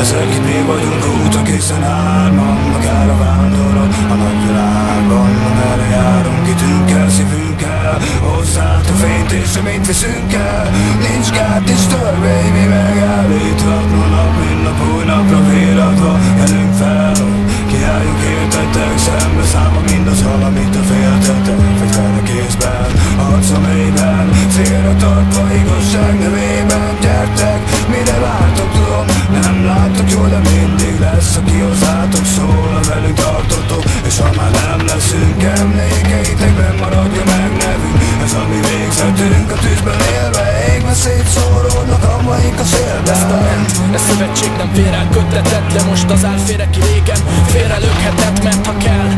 Ezek itt mi vagyunk, úton készen hárman, akár a vándorok a nagyvilágban. Merre járunk, kitünkkel, szívünkkel, hozzád a fényt és reményt viszünk el. Nincs gát, nincs törvény, mi megállíthatna. Nap mint nap, új napra véradva kelünk fel, kiálljunk értetek, szembe számba mindazzal, amit a féltetek. Fegyverre kézben, arca mélyben, félre tartva igazság nevében. Gyertek, mire vártok, tudom, nem láttok jól, de mindig lesz, aki hozzátok szól, a velünk tartotok. És ha már nem leszünk, emlékeitekben maradja meg nevünk. Ez a mi végzetünk, a tűzben élve, égve szétszóródnak hamvaink a szélben. Testament, ez szövetség nem fér el, köttetett le most az áll félre ki régen. Félrelökhetett, mert ha kell,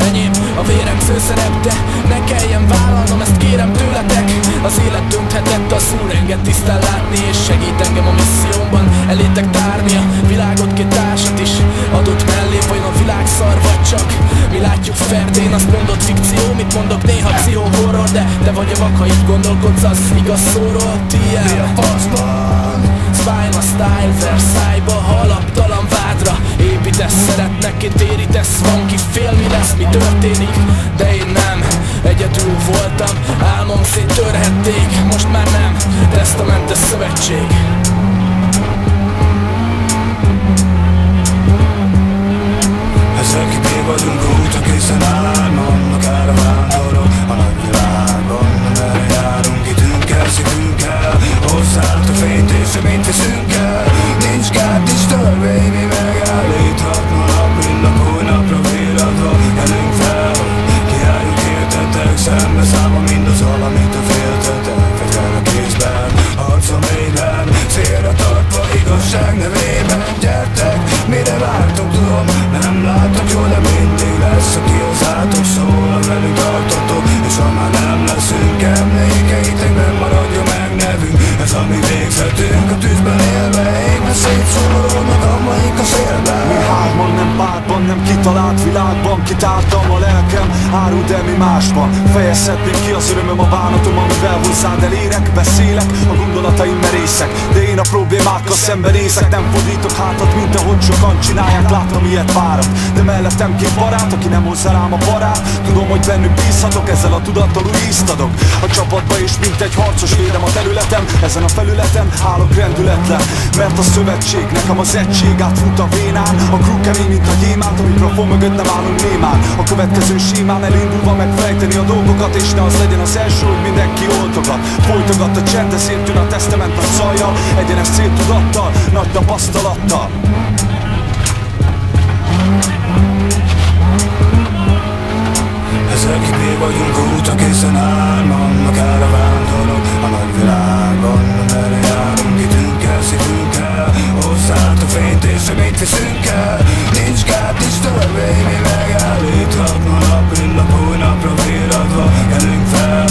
enyém a vérem főszerep, de ne kelljen vállalnom, ezt kérem tőletek. Az élet dönthetett, az Úr enged tisztán látni, és segít engem a missziómban elétek tárni a világot, két társat is adott mellé. Vajon a világ szar vagy csak mi látjuk ferdén? Azt mondod fikció, mit mondok néha pszichó-horror, de te vagy a vak, ha így gondolkodsz az igaz szóról. Mi a faszban? Spine a style, Versailles-ba, alaptalan vádra építesz, szeretnek, én térítesz. Van ki fél, mi lesz, mi történik, de én nem egyedül voltam, álmom széttörhették, most már nem, tesztamentes szövetség. Ezek itt mi vagyunk, úton készen hárman, akár a vándorok a nagyvilágban. Merre járunk, kitünkkel, szívünkkel, hozzád a fényt és reményt viszünk el. Nincs gát, nincs törvény, mi megállíthatna. Nap mint nap, új napra véradva kelünk fel, kiálljunk értetek, szembe számba mindazzal, amit a féltetek. Fegyverre kézben, arca mélyben, félre tartva igazság nevében. Gyertek, mire vártok, tudom, nem láttok jól, de mindig lesz, aki hozzátok szól, a velünk tartotok. És ha már nem leszünk, emlékeitekben maradja meg nevünk. Ez a mi végzetünk, a tűzben élve, égve szétszóródnak hamvaink a szélben. Mi hárman, nem pártban, nem kitalált világban, kitártam a lelkem, árul, de mi másban. Fejezhetném ki az örömöm, a bánatom, amivel hozzád elérek. Beszélek, a gondolataim merészek, de én a problémákkal szembenézek. Nem fordítok hátat, mint ahogy sokan csinálják, látom ilyet várat. De mellettem két barát, aki nem hozza rám a barát. Tudom, hogy bennük bízhatok, ezzel a tudattal új ízt adok a csapatba, és mint egy harcos védem a területem. Ezen a felületen állok rendületlen, mert a szövetség nekem az egység átfut a vénán. A crew kemény, mint a gyémánt, a mikrofon mögött nem állunk némán. A következő sémán elindulva megfejteni a dolgokat, és ne az legyen az első, hogy mindenki oltogat. Folytogat a csend, ezért jön a testament nagy zajjal, egyenes céltudattal, nagy tapasztalattal. Ezek itt mi vagyunk, úton készen hárman, akár a vándorok a nagyvilágban. Merre járunk, kitünkkel, szívünkkel, hozzád a fényt és reményt viszünk el. Nincs gát, nincs törvény, mi megállíthatna. Nap mint nap, új napra véradva kelünk fel,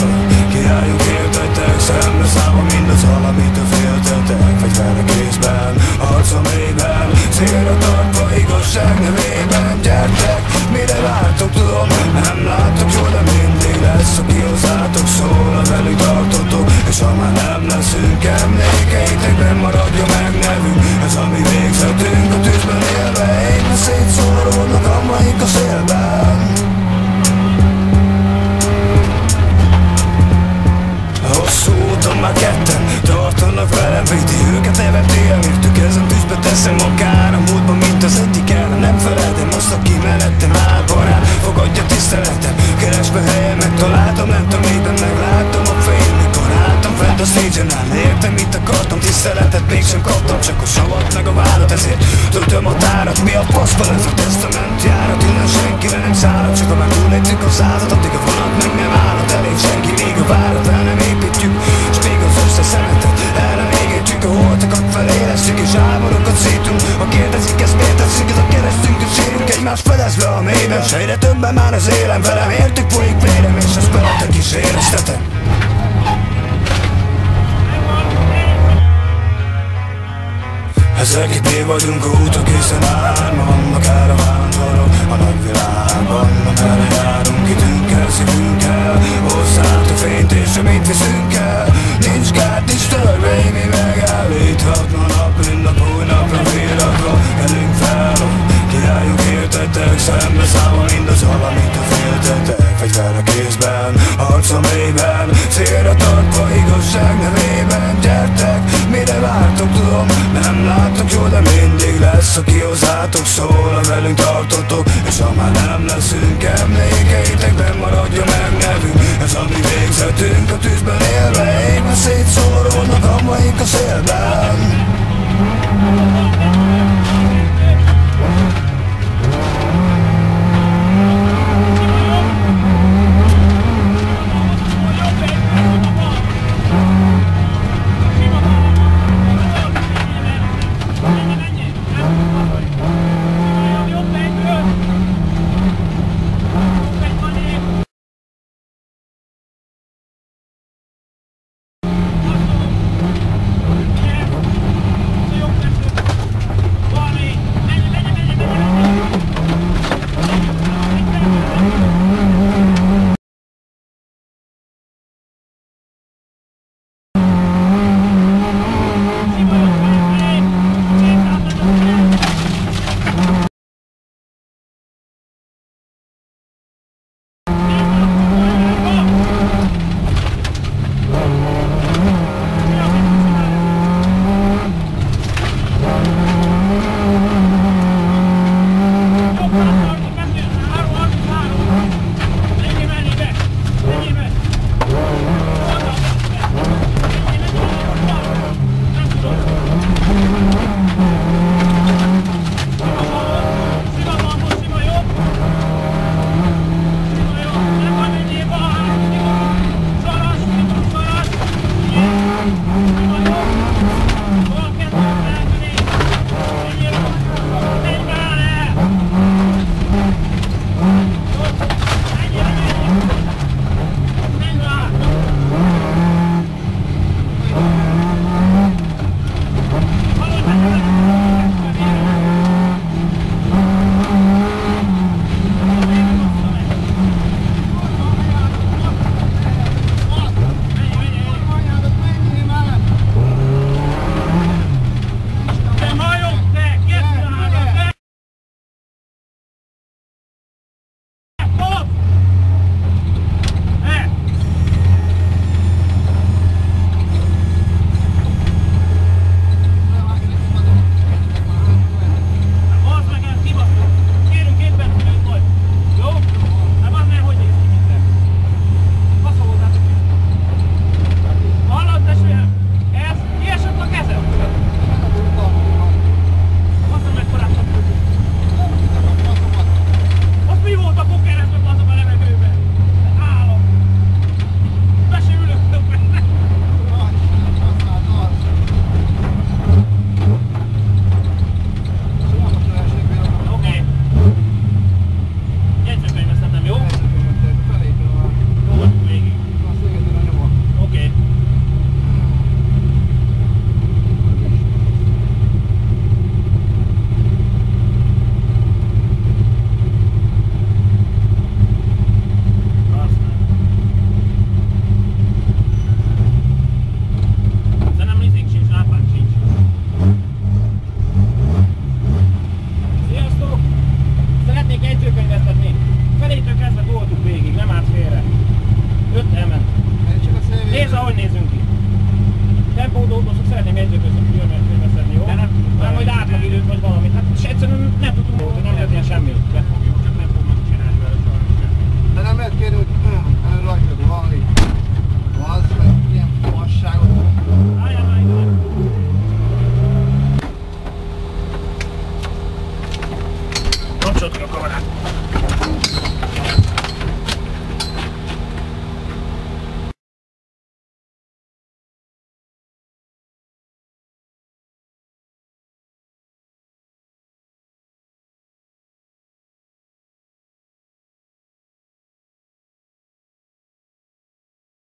kiálljunk értetek, szembe számba mindazzal, amit a féltetek. Fegyverre kézben, arca mélyben, célra tartva igazság nevében. Gyertek, mire vártok, tudom, nem láttok jól, de mindig lesz, aki hozzátok szól, a velünk tartotok. És ha már nem leszünk, emlékeitekben maradja meg nevünk. Ez a mi végzetünk, a tűzben élve, égve szétszóródnak hamvaink a szélben. Hosszú úton már ketten tartanak velem, védi őket, nevetni elértük, ezen tűzbe teszem akár a múltban, mint az egyik el. Nem feledem azt, aki mellettem áll, barát, fogadja tiszteletem, keresve helyen megtaláltam, nem tudom, mélyben megláttam a fény, mikor álltam fent a stage-en áll. Értem, mit akartam, tiszteletet mégsem kaptam, csak a savat meg a vádat, ezért töltöm a tárat. Mi a faszban ez a testament járat, innen senkire nem szállhat, csak ha már túléptük a százat, addig a vonat meg nem állhat, elég senki, még a várat el nem építjük, s még az összeszemetet el nem égetjük. A holtakat felélesztjük és álmodokat szétunk. Ha kérdezik, ezt miért tesszük, ez a keresztünk, hogy sérünk egymást fedezve a mélyben. S egyre többen már az élem velem, értük folyik vérem, és ezt beletek is éreztetek. Ezek itt mi vagyunk, úton készen hárman, akár a vándorok a nagyvilágban. Merre járunk, kitünkkel, szívünkkel, hozzád a fényt és reményt viszünk el. Nincs gát, nincs törvény, mi megállíthatna. Nap mint nap, új napra véradva tudom, nem láttok jól, de mindig lesz, aki hozzátok szól, ha velünk tartotok. És ha már nem leszünk, emlékeitekben maradja meg nevünk. Ez a mi végzetünk, a tűzben élve, égve szétszóródnak hamvaink a szélben.